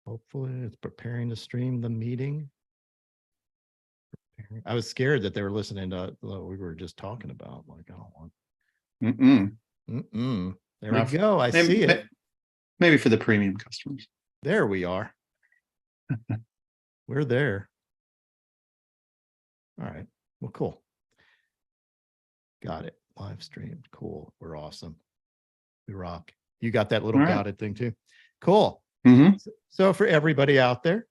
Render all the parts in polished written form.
Hopefully it's preparing to stream the meeting. I was scared that they were listening to what we were just talking about. Like, I don't want. There we go. I see it. Maybe for the premium customers. There we are. We're there. All right. Well, cool. Got it. Live streamed. Cool. We're awesome. We rock. You got that little dotted thing too. Cool. So for everybody out there,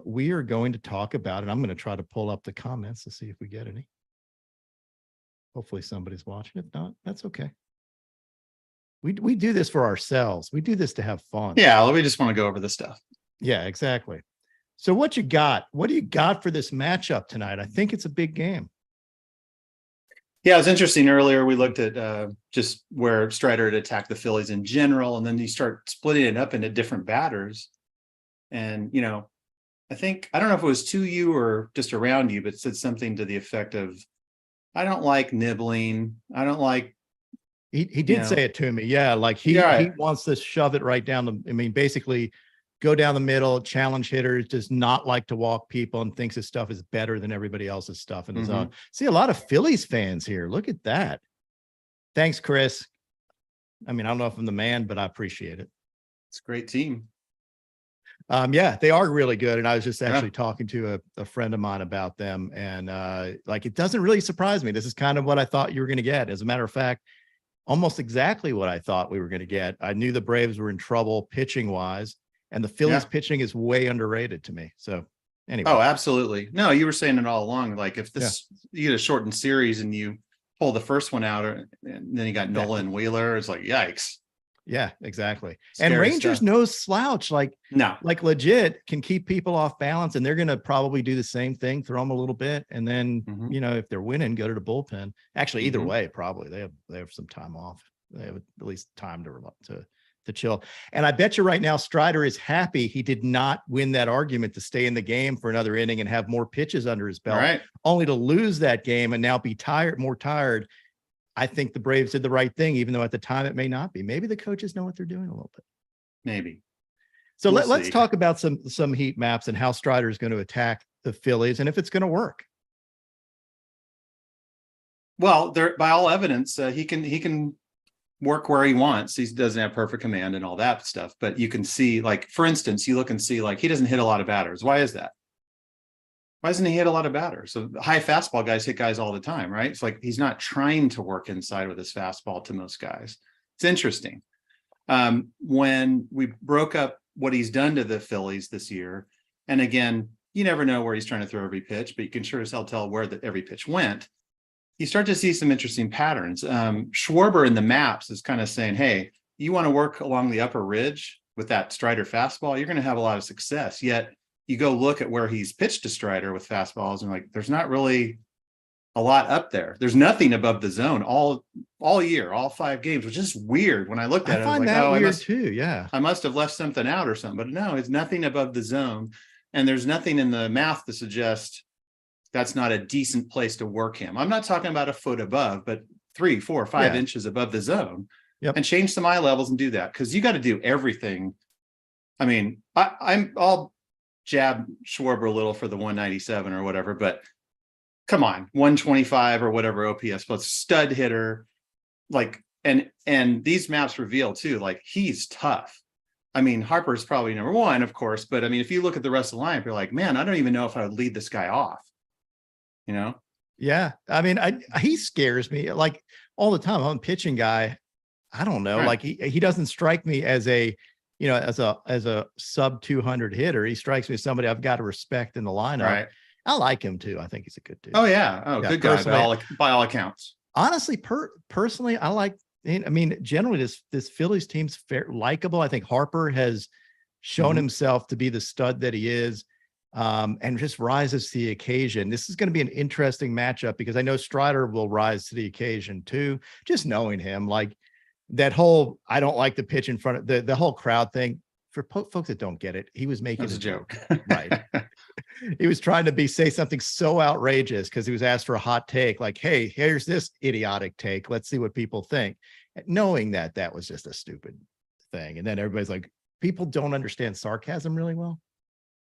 we are going to talk about it. I'm going to try to pull up the comments to see if we get any. Hopefully somebody's watching. If not, that's okay. We do this for ourselves. We do this to have fun. Yeah, we just want to go over the stuff. Yeah, exactly. So what you got? What do you got for this matchup tonight? I think it's a big game. Yeah, it was interesting. Earlier, we looked at just where Strider had attacked the Phillies in general, and then you start splitting it up into different batters. And, you know, I don't know if it was to you or just around you, but it said something to the effect of, I don't like nibbling. I don't like. He did say it to me. Yeah, like he wants to shove it right down I mean, basically go down the middle, challenge hitters, does not like to walk people and thinks his stuff is better than everybody else's stuff in the zone. See a lot of Phillies fans here. Look at that. Thanks, Chris. I mean, I don't know if I'm the man, but I appreciate it. It's a great team. Yeah, they are really good. And I was just actually talking to a friend of mine about them. And like, it doesn't really surprise me. This is kind of what I thought you were going to get. As a matter of fact, almost exactly what I thought we were going to get. I knew the Braves were in trouble pitching wise. And the Phillies pitching is way underrated to me. So anyway. Oh, absolutely. No, you were saying it all along. Like if this, you get a shortened series and you pull the first one out and then you got Nola and Wheeler, it's like, yikes. Yeah, exactly. Scary and Rangers stuff. no slouch, like legit can keep people off balance. And they're going to probably do the same thing, throw them a little bit. And then, you know, if they're winning, go to the bullpen. Actually, either way, probably they have some time off. They have at least time to chill. And I bet you right now, Strider is happy he did not win that argument to stay in the game for another inning and have more pitches under his belt, only to lose that game and now be more tired. I think the Braves did the right thing, even though at the time it may not be. Maybe the coaches know what they're doing a little bit. Maybe. So let's talk about some heat maps and how Strider is going to attack the Phillies and if it's going to work. Well, by all evidence, he can work where he wants. He doesn't have perfect command and all that stuff, but you can see, like, for instance, you look and see, like, he doesn't hit a lot of batters. Why is that? Why doesn't he hit a lot of batters? So high fastball guys hit guys all the time, right? It's like he's not trying to work inside with his fastball to most guys. It's interesting. When we broke up what he's done to the Phillies this year, and again, you never know where he's trying to throw every pitch, but you can sure as hell tell where every pitch went. You start to see some interesting patterns. Schwarber in the maps is kind of saying, hey, you want to work along the upper ridge with that Strider fastball, you're going to have a lot of success. Yet you go look at where he's pitched to Strider with fastballs and like, there's not really a lot up there. There's nothing above the zone all year, all 5 games, which is weird. When I looked at it, I was like, oh, weird too. Yeah. I must have left something out or something, but no, it's nothing above the zone. And there's nothing in the math to suggest that's not a decent place to work him. I'm not talking about a foot above, but 3, 4, 5 inches above the zone. And change some eye levels and do that, because you got to do everything. I mean, I'll jab Schwarber a little for the 197 or whatever, but come on, 125 or whatever OPS plus, stud hitter. Like, and these maps reveal too, like, he's tough. I mean, Harper's probably number 1, of course, but I mean, if you look at the rest of the lineup, you're like, man, I don't even know if I would lead this guy off. You know? Yeah. I mean, he scares me like all the time. I'm a pitching guy. I don't know. Like he doesn't strike me as a, you know, as a sub 200 hitter. He strikes me as somebody I've got to respect in the lineup. I like him too. I think he's a good dude. Oh yeah. Oh, yeah, good guy by all accounts. Honestly, personally, I like, I mean, generally this Phillies team's likable. I think Harper has shown himself to be the stud that he is. And just rises to the occasion. This is going to be an interesting matchup because I know Strider will rise to the occasion too. Just knowing him, like that whole, I don't like the pitch in front of the whole crowd thing. For folks that don't get it, he was making a joke. Right. He was trying to say something so outrageous because he was asked for a hot take. Like, hey, here's this idiotic take. Let's see what people think. Knowing that was just a stupid thing. And then everybody's like, people don't understand sarcasm really well.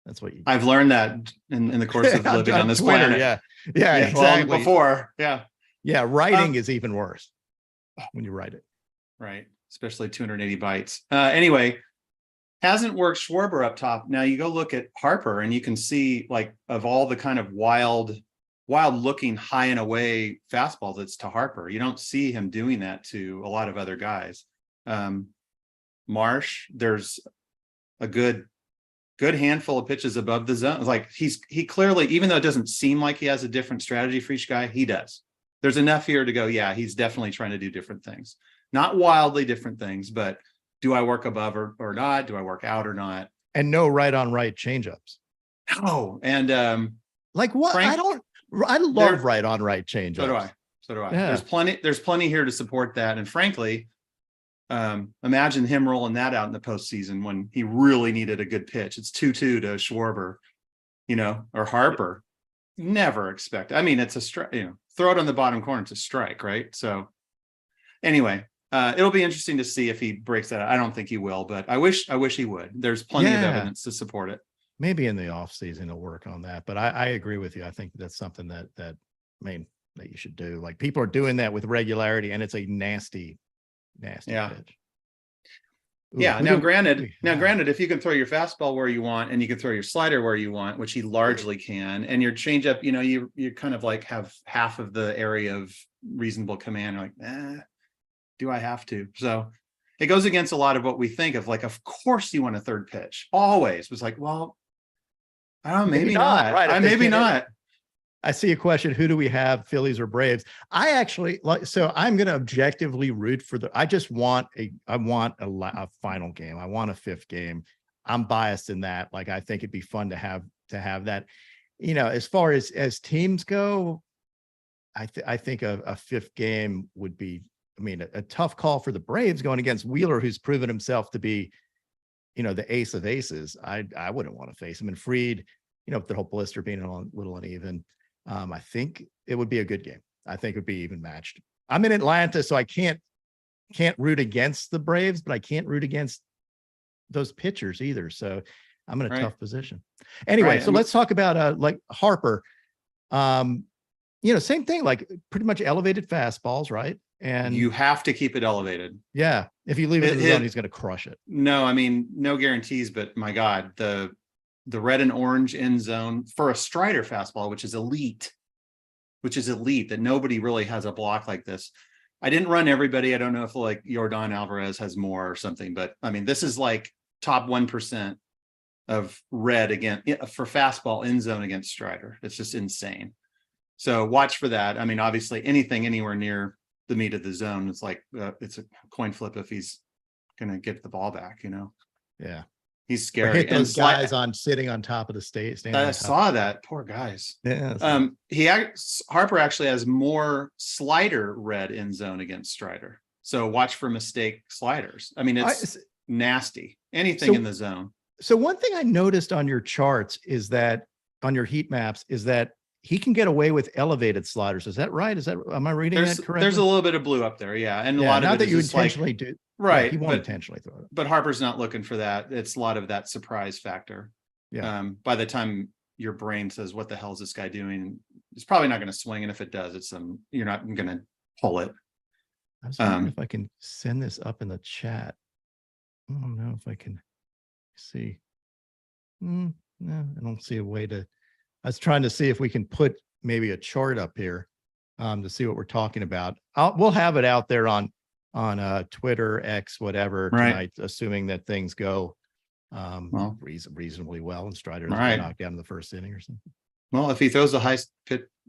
That's what you. I've learned that in the course of living on this Twitter, planet. Yeah, exactly. Well, before, yeah. Writing is even worse when you write it. Right, especially 280 bytes. Anyway, hasn't worked Schwarber up top. Now you go look at Harper, and you can see, like, of all the kind of wild looking high and away fastballs, it's to Harper. You don't see him doing that to a lot of other guys. Marsh, there's a good handful of pitches above the zone. Like, he clearly, even though it doesn't seem like he has a different strategy for each guy, he does. There's enough here to go, yeah, he's definitely trying to do different things. Not wildly different things, but do I work above or not? Do I work out or not? And no right on right changeups. No. And like what? Frank, I love right on right changeups. So do I. Yeah. There's plenty here to support that. And frankly, imagine him rolling that out in the postseason when he really needed a good pitch. It's 2-2 to Schwarber, or Harper. Never expect. I mean, it's a strike, throw it on the bottom corner. It's a strike, right? So anyway, it'll be interesting to see if he breaks that out. I don't think he will, but I wish he would. There's plenty of evidence to support it. Maybe in the off season he'll work on that, but I agree with you. I think that's something that you should do. Like, people are doing that with regularity, and it's a nasty pitch. Ooh, yeah. Now, granted, if you can throw your fastball where you want, and you can throw your slider where you want, which he largely can, and your changeup, you kind of like have half of the area of reasonable command. You're like, do I have to? So it goes against a lot of what we think of. Like, of course you want a third pitch. Always was like, well, I don't know, maybe not. Right. Maybe not. I see a question. Who do we have, Phillies or Braves? I actually so I'm going to objectively root for I want a final game. I want a fifth game. I'm biased in that. Like, I think it'd be fun to have that, as far as teams go, I think a fifth game would be, a tough call for the Braves going against Wheeler, who's proven himself to be, the ace of aces. I wouldn't want to face him. And Fried, with the whole blister being a little uneven, I think it would be a good game. I think it would be even matched. I'm in Atlanta, so I can't root against the Braves, but I can't root against those pitchers either. So I'm in a tough position. Anyway, so let's talk about like Harper. Same thing, like pretty much elevated fastballs, right? And you have to keep it elevated. Yeah. If you leave it in the zone, he's going to crush it. No, no guarantees, but my God, the red and orange end zone for a Strider fastball, which is elite, that nobody really has a block like this. I didn't run everybody. I don't know if like Yordan Alvarez has more or something, but this is like top 1% of red again for fastball end zone against Strider. It's just insane. So watch for that. Obviously anything anywhere near the meat of the zone, it's like it's a coin flip if he's going to get the ball back, Yeah. He's scary. Hit those guys sitting on top of the stage. I saw that. Poor guys. Yeah. Harper actually has more slider red end zone against Strider. So watch for mistake sliders. It's nasty. Anything in the zone. So one thing I noticed on your charts is that on your heat maps is that he can get away with elevated sliders. Is that right? Am I reading that correctly? There's a little bit of blue up there. Yeah. And a lot of it that you intentionally do. Right. Yeah, he won't intentionally throw it. But Harper's not looking for that. It's a lot of that surprise factor. Yeah. By the time your brain says, what the hell is this guy doing? It's probably not going to swing. And if it does, you're not going to pull it. I was wondering if I can send this up in the chat. I don't know if I can see. No, I don't see a way to. I was trying to see if we can put maybe a chart up here to see what we're talking about. We'll have it out there on Twitter, X, whatever tonight, assuming that things go reasonably well and Strider doesn't knock down in the first inning or something. Well, if he throws a high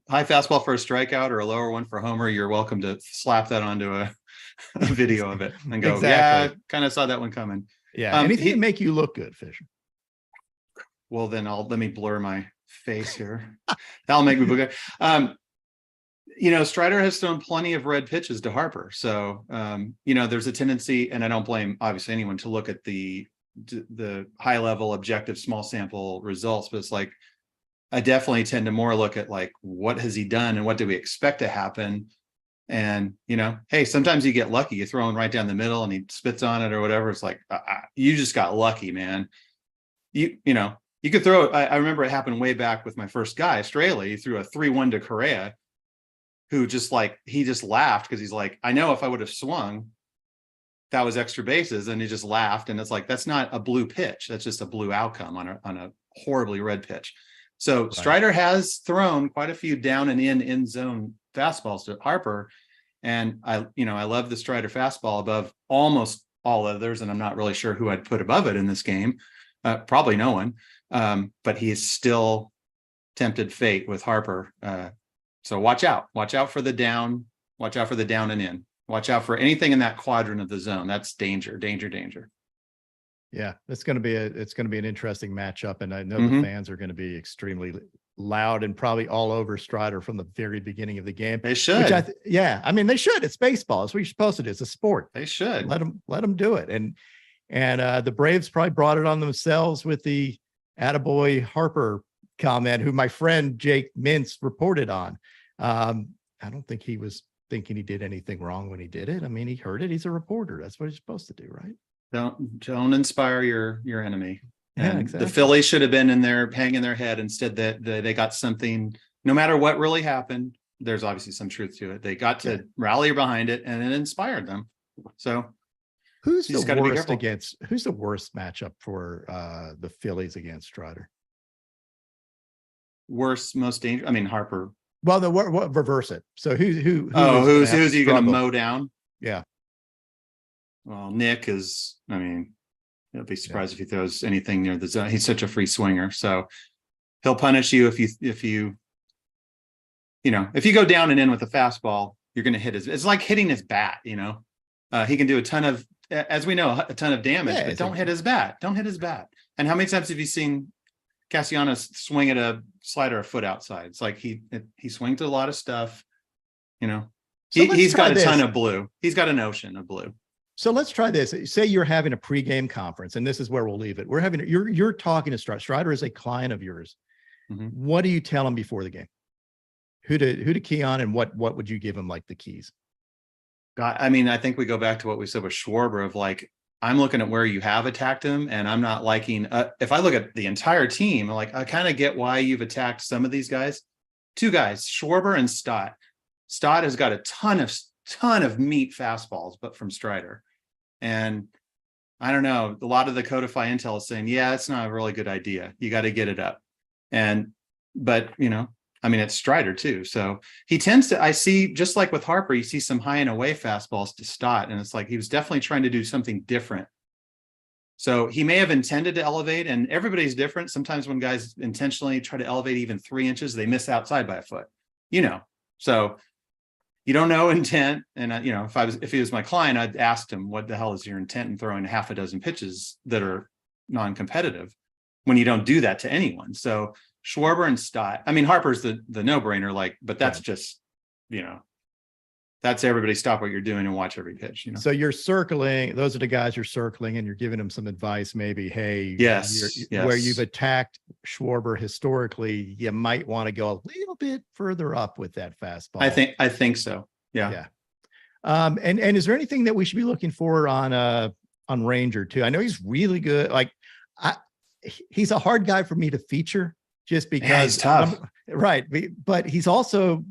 fastball for a strikeout or a lower one for a homer, you're welcome to slap that onto a video of it and go, yeah, I kind of saw that one coming. Yeah, anything to make you look good, Fisher. Well, then let me blur my face here. That'll make me look good. Strider has thrown plenty of red pitches to Harper. So, there's a tendency, and I don't blame obviously anyone to look at the high level, objective, small sample results, but it's like, I definitely tend to more look at like, what has he done and what do we expect to happen? And, hey, sometimes you get lucky. You throw him right down the middle and he spits on it or whatever. It's like, you just got lucky, man. You could throw it. I remember it happened way back with my first guy, Straley. He threw a 3-1 to Correa, who he just laughed because he's like, I know if I would have swung, that was extra bases, and he just laughed. And it's like, that's not a blue pitch. That's just a blue outcome on a horribly red pitch. So right. Strider has thrown quite a few down and in zone fastballs to Harper. And I love the Strider fastball above almost all others. And I'm not really sure who I'd put above it in this game. Probably no one. But he is still tempted fate with Harper. So watch out for the down, watch out for the down and in, watch out for anything in that quadrant of the zone. That's danger. Yeah, it's going to be an interesting matchup. And I know the fans are going to be extremely loud and probably all over Strider from the very beginning of the game. They should. They should. It's baseball. It's what you're supposed to do. It's a sport. They should. Let them do it. And the Braves probably brought it on themselves with the attaboy Harper comment, who my friend Jake Mintz reported on. I don't think he was thinking he did anything wrong when he did it. I mean, he heard it. He's a reporter. That's what he's supposed to do, right? Don't inspire your enemy. Yeah, and exactly. The Phillies should have been in there hanging their head. Instead, that they got something. No matter what really happened, there's obviously some truth to it. They got to rally behind it, and it inspired them. So who's the worst matchup for the Phillies against Strider? Worst, most dangerous. I mean, Harper. Well, reverse it. So who's he going to mow down? Yeah. Well, Nick is. I mean, I'll be surprised if he throws anything near the zone. He's such a free swinger, so he'll punish you if you go down and in with a fastball. You're going to hit it's like hitting his bat. He can do a ton of, as we know, a ton of damage, but don't hit his bat. Don't hit his bat. And how many times have you seen Castellanos swing at a slider a foot outside? It's like he swings at a lot of stuff. He's got a ton of blue. He's got an ocean of blue. So let's try this. Say you're having a pregame conference, and this is where we'll leave it. You're talking to Strider. Strider is a client of yours. Mm-hmm. What do you tell him before the game? Who to key on, and what would you give him like the keys? God, I mean, I think we go back to what we said with Schwarber of like, I'm looking at where you have attacked him, and I'm not liking. If I look at the entire team, like I kind of get why you've attacked some of these guys. 2 guys, Schwarber and Stott. Stott has got a ton of meat fastballs, but from Strider. And I don't know, a lot of the Codify intel is saying, yeah, it's not a really good idea. You got to get it up. But it's Strider too. So he tends to, I see, just like with Harper, you see some high and away fastballs to Stott. And it's like, he was definitely trying to do something different. So he may have intended to elevate, and everybody's different. Sometimes when guys intentionally try to elevate even 3 inches, they miss outside by a foot, so you don't know intent. And if he was my client, I'd asked him, what the hell is your intent in throwing half a dozen pitches that are non-competitive, when you don't do that to anyone? So Schwarber and Stott, I mean, Harper's the no-brainer, but that's just, that's everybody stop what you're doing and watch every pitch. So you're circling, those are the guys you're circling, and you're giving them some advice, maybe, hey, yes. Where you've attacked Schwarber historically, you might want to go a little bit further up with that fastball. I think so. Yeah. And is there anything that we should be looking for on Ranger too? I know he's really good. He's a hard guy for me to feature just because he's tough. Right. But he's also,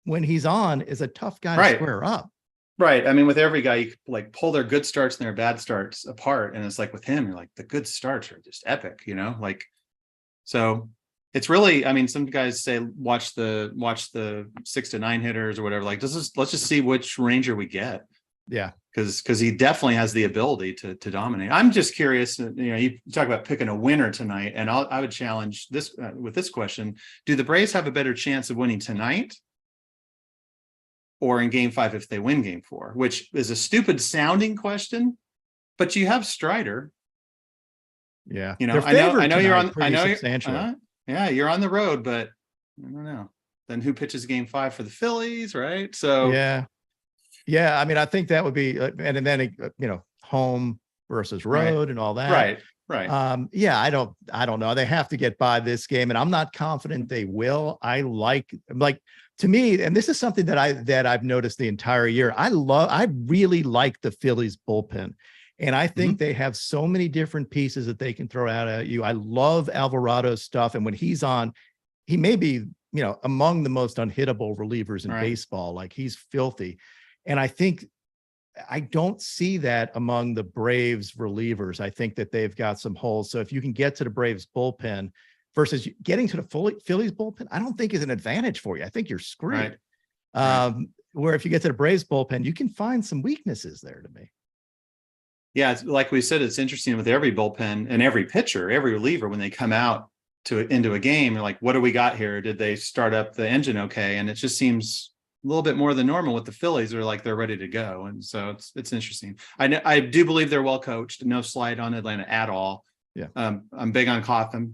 when he's on, is a tough guy to square up. Right. I mean, with every guy, you pull their good starts and their bad starts apart. And it's like with him, you're like, the good starts are just epic, so it's really, I mean, some guys say, watch the 6 to 9 hitters or whatever. Let's just see which Ranger we get. Yeah. Because he definitely has the ability to dominate. I'm just curious, you talk about picking a winner tonight, and I would challenge this with this question. Do the Braves have a better chance of winning tonight, or in game 5 if they win game 4, which is a stupid sounding question, but you have Strider. Yeah. I know you're on, you're on the road, but I don't know. Then who pitches game 5 for the Phillies, right? So yeah. I mean, I think that would be, and then home versus road and all that. Right. Right. Yeah, I don't know. They have to get by this game, and I'm not confident they will. I like to me, and this is something that I've noticed the entire year. I really like the Phillies bullpen. And I think they have so many different pieces that they can throw out at you. I love Alvarado's stuff. And when he's on, he may be, among the most unhittable relievers in baseball. Like, he's filthy. And I don't see that among the Braves relievers. I think that they've got some holes. So if you can get to the Braves bullpen versus getting to the Phillies bullpen, I don't think is an advantage for you. I think you're screwed. Where if you get to the Braves bullpen, you can find some weaknesses there to me. Yeah, like we said, it's interesting with every bullpen and every pitcher, every reliever, when they come out into a game, they're like, what do we got here? Did they start up the engine okay? And it just seems a little bit more than normal with the Phillies. Are like they're ready to go. And so it's interesting. I do believe they're well coached. No slight on Atlanta at all. Yeah. I'm big on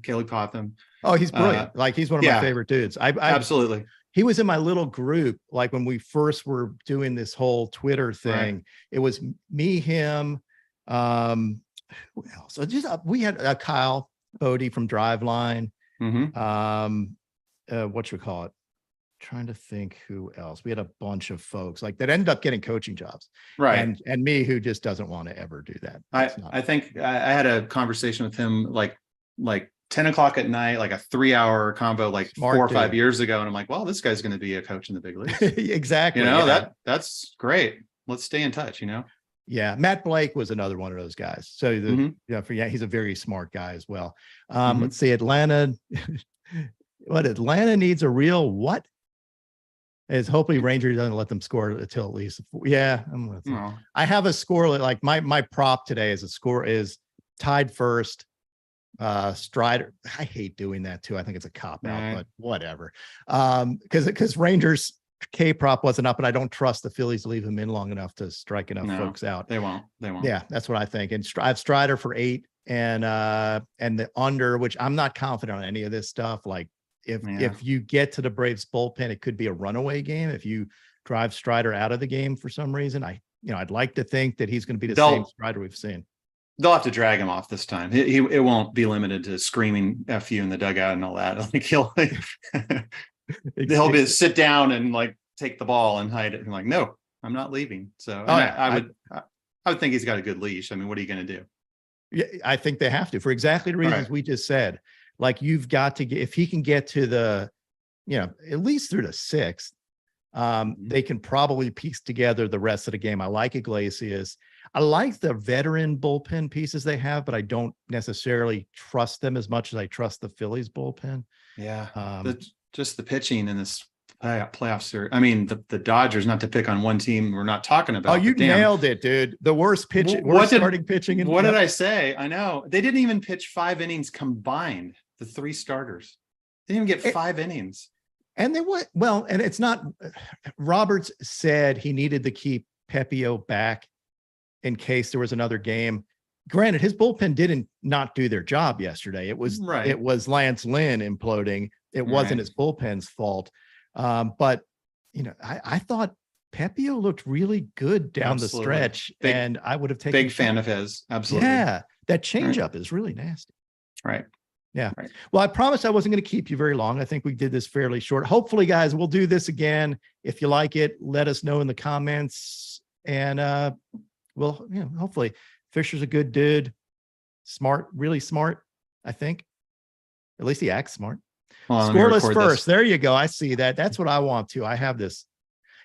Caleb Cotham. Oh, he's brilliant. He's one of my favorite dudes. Absolutely. He was in my little group, like when we first were doing this whole Twitter thing. It was me, him, who else? So we had Kyle Bodie from Driveline. Whatchamacallit? Trying to think who else. We had a bunch of folks like that ended up getting coaching jobs. And me, who just doesn't want to ever do that. I think I had a conversation with him like 10 o'clock at night, like a 3-hour convo, like Smart 4 or 5 years ago. And I'm like, well, this guy's going to be a coach in the big leagues. Exactly. That's great. Let's stay in touch, Yeah. Matt Blake was another one of those guys. So he's a very smart guy as well. Let's see, Atlanta. Atlanta needs a real what? Is hopefully Rangers doesn't let them score until at least. I have a score like my prop today is tied first. Strider. I hate doing that too. I think it's a cop out, but whatever. Because Rangers K prop wasn't up, and I don't trust the Phillies to leave him in long enough to strike enough folks out. They won't. Yeah, that's what I think. And I have Strider for 8 and the under, which I'm not confident on any of this stuff. Like if you get to the Braves bullpen, it could be a runaway game. If you drive Strider out of the game for some reason, I'd like to think that he's going to be the same Strider we've seen. They'll have to drag him off this time. It won't be limited to screaming F you in the dugout and all that. Like he'll be sit down and like take the ball and hide it. And like, no, I'm not leaving. So I would think he's got a good leash. I mean, what are you going to do? Yeah, I think they have to, for exactly the reasons we just said. Like, you've got to get, if he can get to the, at least through the 6th, they can probably piece together the rest of the game. I like Iglesias. I like the veteran bullpen pieces they have, but I don't necessarily trust them as much as I trust the Phillies bullpen. Yeah. Just the pitching in this playoff series. I mean, the Dodgers, not to pick on one team we're not talking about. Oh, you nailed it, dude. The worst pitching, starting pitching. What did I say? I know. They didn't even pitch 5 innings combined, the 3 starters. They didn't even get 5 innings. And and it's not, Roberts said he needed to keep Pepio back in case there was another game. Granted, his bullpen didn't not do their job yesterday. It was Lance Lynn imploding. It wasn't his bullpen's fault. But I thought Pepio looked really good down the stretch, and I would have taken big fan of his. Absolutely. Yeah. That changeup is really nasty. Right. Yeah. Right. Well, I promised I wasn't going to keep you very long. I think we did this fairly short. Hopefully, guys, we'll do this again. If you like it, let us know in the comments. And hopefully Fisher's a good dude. Smart, really smart, I think. At least he acts smart. Scoreless first. There you go. I see that. That's what I want to. I have this.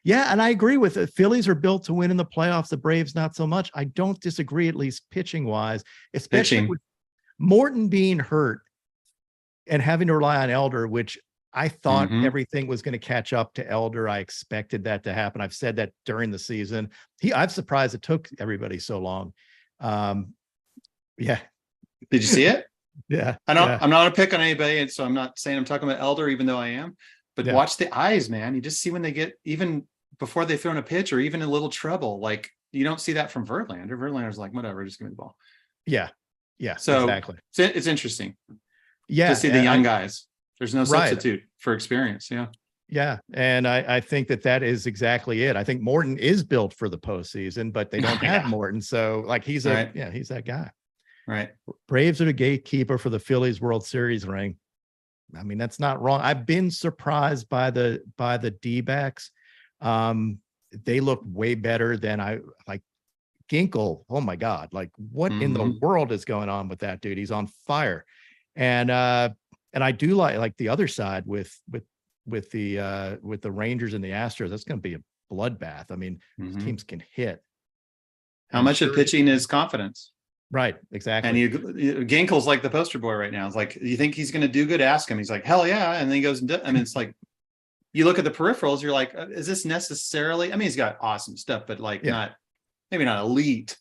Yeah, and I agree with it. Phillies are built to win in the playoffs. The Braves, not so much. I don't disagree, at least pitching-wise, especially with Morton being hurt and having to rely on Elder, which I thought everything was going to catch up to Elder. I expected that to happen. I've said that during the season. I'm surprised it took everybody so long. Yeah. Did you see it? Yeah. I'm not going to pick on anybody. And so I'm not saying I'm talking about Elder, even though I am. But watch the eyes, man. You just see when they get, even before they throw in a pitch or even a little trouble, like you don't see that from Verlander. Verlander's like, whatever, just give me the ball. Yeah. Yeah. So exactly. It's interesting. Yeah. To see the young guys. There's no substitute for experience. Yeah. Yeah. And I think that is exactly it. I think Morton is built for the postseason, but they don't have Morton. So like he's that guy. Right. Braves are the gatekeeper for the Phillies World Series ring. I mean, that's not wrong. I've been surprised by the D-backs. They look way better than I like. Ginkle, oh my God, like what in the world is going on with that dude? He's on fire. And I do like the other side with the Rangers and the Astros. That's going to be a bloodbath. I mean, these teams can hit. How much of pitching is confidence? Right, exactly. And Ginkle's like the poster boy right now. It's like, you think he's going to do good? Ask him. He's like, hell yeah. And then he goes and I mean, it's like, you look at the peripherals, you're like, is this necessarily? I mean, he's got awesome stuff, but like maybe not elite,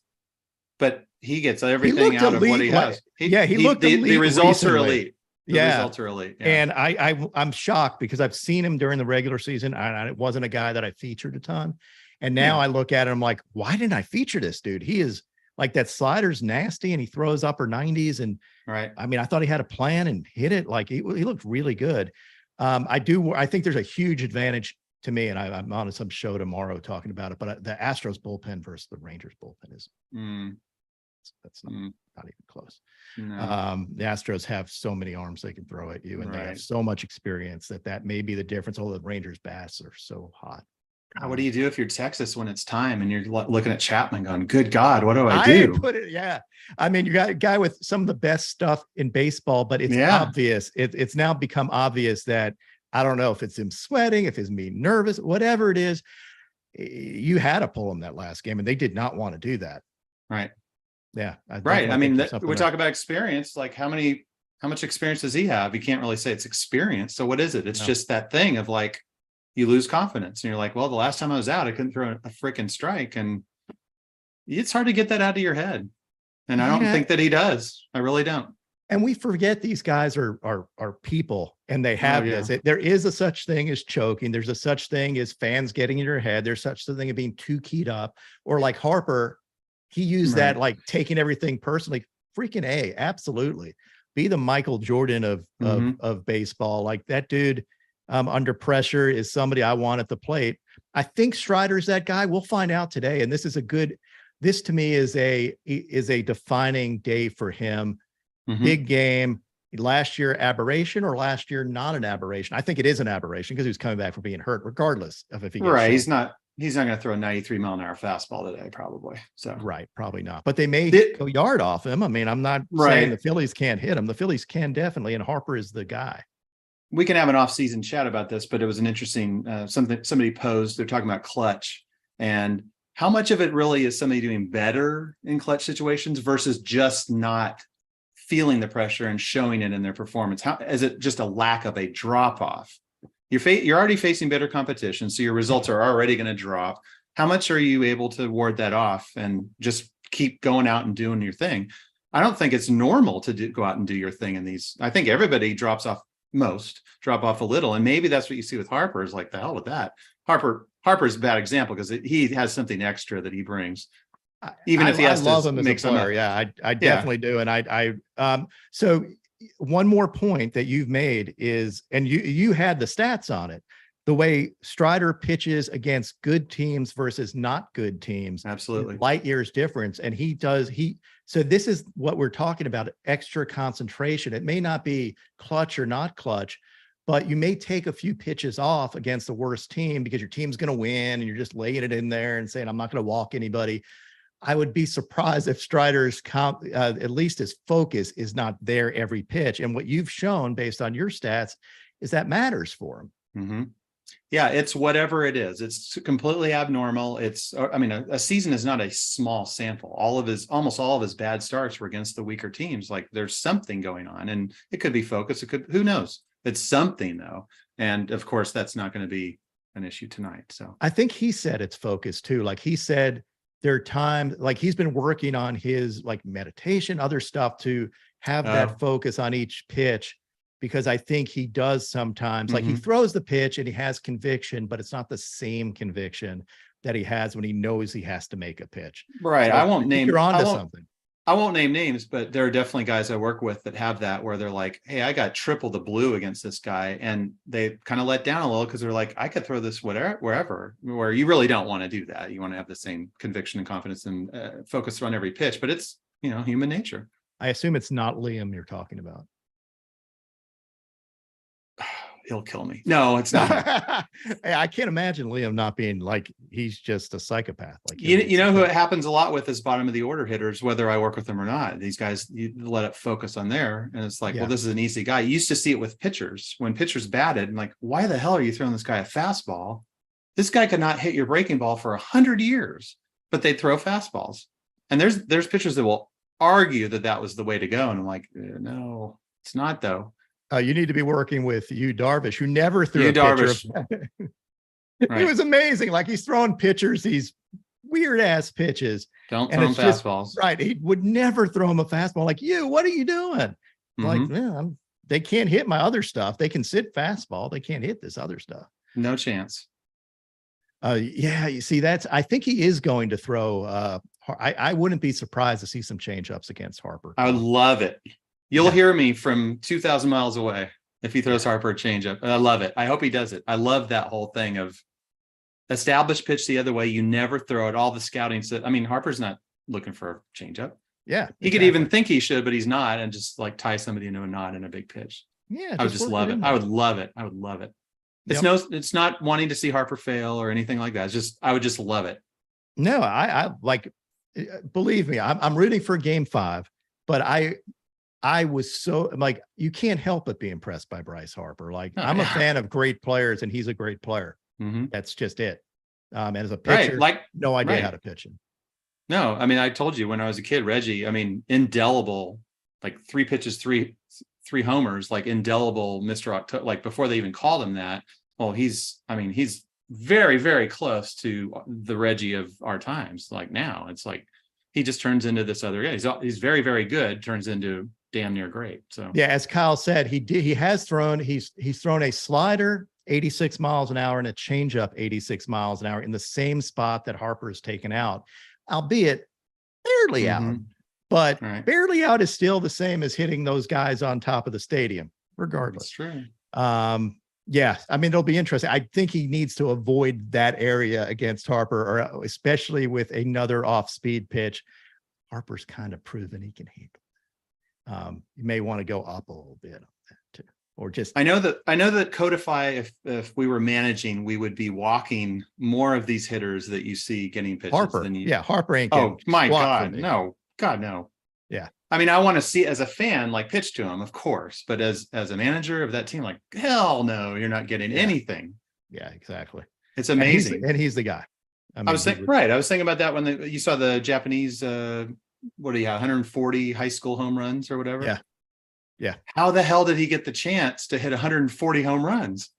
but he gets everything out of what he has. He looked elite. The results recently. are elite. The results are elite. Yeah. And I'm shocked because I've seen him during the regular season, and it wasn't a guy that I featured a ton. And now I look at him, I'm like, why didn't I feature this dude? He is like, that slider's nasty and he throws upper 90s. And I mean, I thought he had a plan and hit it. Like he looked really good. I think there's a huge advantage to me, and I'm on some show tomorrow talking about it, but the Astros bullpen versus the Rangers bullpen is that's not even close. No. The Astros have so many arms they can throw at you, and they have so much experience that may be the difference. Although the Rangers bats are so hot. What do you do if you're Texas when it's time and you're looking at Chapman going, good God, what do I do? I mean, you got a guy with some of the best stuff in baseball, but it's obvious. It's now become obvious that I don't know if it's him sweating, if it's me nervous, whatever it is, you had to pull him that last game, and they did not want to do that. Right. Yeah. I mean, we talk about experience, like how much experience does he have? You can't really say it's experience. So what is it? It's just that thing of like, you lose confidence and you're like, well, the last time I was out, I couldn't throw a freaking strike. And it's hard to get that out of your head. And I don't think that he does. I really don't. And we forget these guys are people, and they have this. There is a such thing as choking. There's a such thing as fans getting in your head. There's such a thing of being too keyed up, or like Harper, he used that, like taking everything personally. Freaking A, absolutely. Be the Michael Jordan of baseball. Like that dude, under pressure is somebody I want at the plate. I think Strider's that guy. We'll find out today. And this to me is a defining day for him. Big game. Last year aberration, or last year not an aberration? I think it is an aberration because he was coming back from being hurt, regardless of if he gets shot. He's not going to throw a 93-mile-an-hour fastball today, probably. So probably not. But they may go yard off him. I mean, I'm not saying the Phillies can't hit him. The Phillies can definitely, and Harper is the guy. We can have an off-season chat about this, but it was an interesting something somebody posed. They're talking about clutch and how much of it really is somebody doing better in clutch situations versus just not feeling the pressure and showing it in their performance. How is it just a lack of a drop off? You're already facing better competition, so your results are already going to drop. How much are you able to ward that off and just keep going out and doing your thing? I don't think it's normal to go out and do your thing in these. I think everybody drop off a little, and maybe that's what you see with Harper, is like, the hell with that. Harper's a bad example because he has something extra that he brings, even if he has to love to him as make a player. I definitely do. And so one more point that you've made is, and you had the stats on it, the way Strider pitches against good teams versus not good teams. Absolutely. Light years difference. And so this is what we're talking about, extra concentration. It may not be clutch or not clutch, but you may take a few pitches off against the worst team because your team's going to win and you're just laying it in there and saying, I'm not going to walk anybody. I would be surprised if Strider's at least his focus is not there every pitch. And what you've shown based on your stats is that matters for him. Mm-hmm. Yeah, it's whatever it is. It's completely abnormal. A season is not a small sample. Almost all of his bad starts were against the weaker teams. Like, there's something going on, and it could be focus. Who knows? It's something though. And of course, that's not going to be an issue tonight. So I think he said it's focus too. Like he said, there are times, like he's been working on his like meditation, other stuff to have that focus on each pitch. Because I think he does sometimes, like he throws the pitch and he has conviction, but it's not the same conviction that he has when he knows he has to make a pitch. Right. So you're onto something. I won't name names, but there are definitely guys I work with that have that, where they're like, hey, I got triple the blue against this guy. And they kind of let down a little because they're like, I could throw this wherever, where you really don't want to do that. You want to have the same conviction and confidence and focus on every pitch, but it's, human nature. I assume it's not Liam you're talking about. He'll kill me. No, it's not. Hey, I can't imagine Liam not being like, he's just a psychopath. Like, You know who it happens a lot with is bottom of the order hitters, whether I work with them or not. These guys, you let it focus on there. And it's like, well, this is an easy guy. You used to see it with pitchers. When pitchers batted, and like, why the hell are you throwing this guy a fastball? This guy could not hit your breaking ball for 100 years, but they'd throw fastballs. And there's pitchers that will argue that was the way to go. And I'm like, no, it's not though. You need to be working with Yu Darvish, who never threw a pitcher. He was amazing. Like, he's throwing pitchers, these weird ass pitches. Don't throw him fastballs. Right. He would never throw him a fastball. Like, what are you doing? Like, man, they can't hit my other stuff. They can sit fastball. They can't hit this other stuff. No chance. You see, I think he is going to throw. I wouldn't be surprised to see some changeups against Harper. I would love it. You'll hear me from 2,000 miles away if he throws Harper a changeup. I love it. I hope he does it. I love that whole thing of established pitch the other way. You never throw it. All the scouting said, I mean, Harper's not looking for a changeup. Yeah. He could even think he should, but he's not, and just like tie somebody into a knot in a big pitch. Yeah. I would just love it. I would love it. I would love it. It's not wanting to see Harper fail or anything like that. It's just, I would just love it. No, I like, believe me, I'm rooting for Game 5, but I was so like, you can't help but be impressed by Bryce Harper. Like, I'm a fan of great players, and he's a great player. That's just it. And as a pitcher, no idea how to pitch him. No, I mean, I told you when I was a kid, Reggie, I mean, indelible, like 3 pitches, three homers, like indelible Mr. October, like before they even called him that. Well, he's very, very close to the Reggie of our times. Like, now it's like, he just turns into this other guy. He's very, very good, turns into damn near great. So yeah, as Kyle said, he's thrown a slider 86 miles an hour and a changeup 86 miles an hour in the same spot that Harper's taken out, albeit barely out. But barely out is still the same as hitting those guys on top of the stadium, regardless. That's true. Yeah, I mean, it'll be interesting. I think he needs to avoid that area against Harper, or especially with another off-speed pitch. Harper's kind of proven he can handle it. You may want to go up a little bit on that too, or just. I know that Codify, if we were managing, we would be walking more of these hitters that you see getting pitches. Harper, than you. Yeah, Harper ain't. Oh my God, no, God no. Yeah. I mean, I want to see, as a fan, like, pitch to him, of course, but as a manager of that team, like, hell no, you're not getting anything. Yeah, exactly. It's amazing. And he's the guy. I mean, I was thinking about that when you saw the Japanese, what do you have, 140 high school home runs or whatever? Yeah. Yeah. How the hell did he get the chance to hit 140 home runs?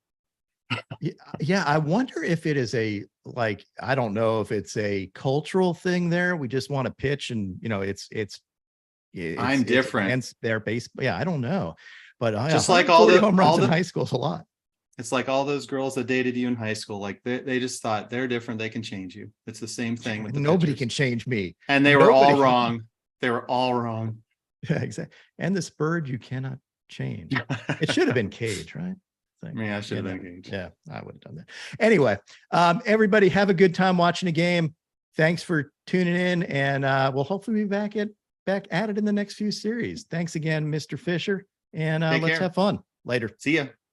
Yeah. I wonder if it is I don't know if it's a cultural thing there. We just want to pitch, and I'm different. And their base. Yeah. I don't know, but just like all the home runs in high school is a lot. It's like all those girls that dated you in high school. Like, they just thought they're different. They can change you. It's the same thing with nobody can change me. And they were all wrong. They were all wrong. Yeah, exactly. And this bird you cannot change. It should have been Cage, right? Yeah, I should have been Cage. Yeah, I would have done that. Anyway, everybody have a good time watching the game. Thanks for tuning in, and we'll hopefully be back at it in the next few series. Thanks again, Mr. Fisher, and let's have fun later. See ya.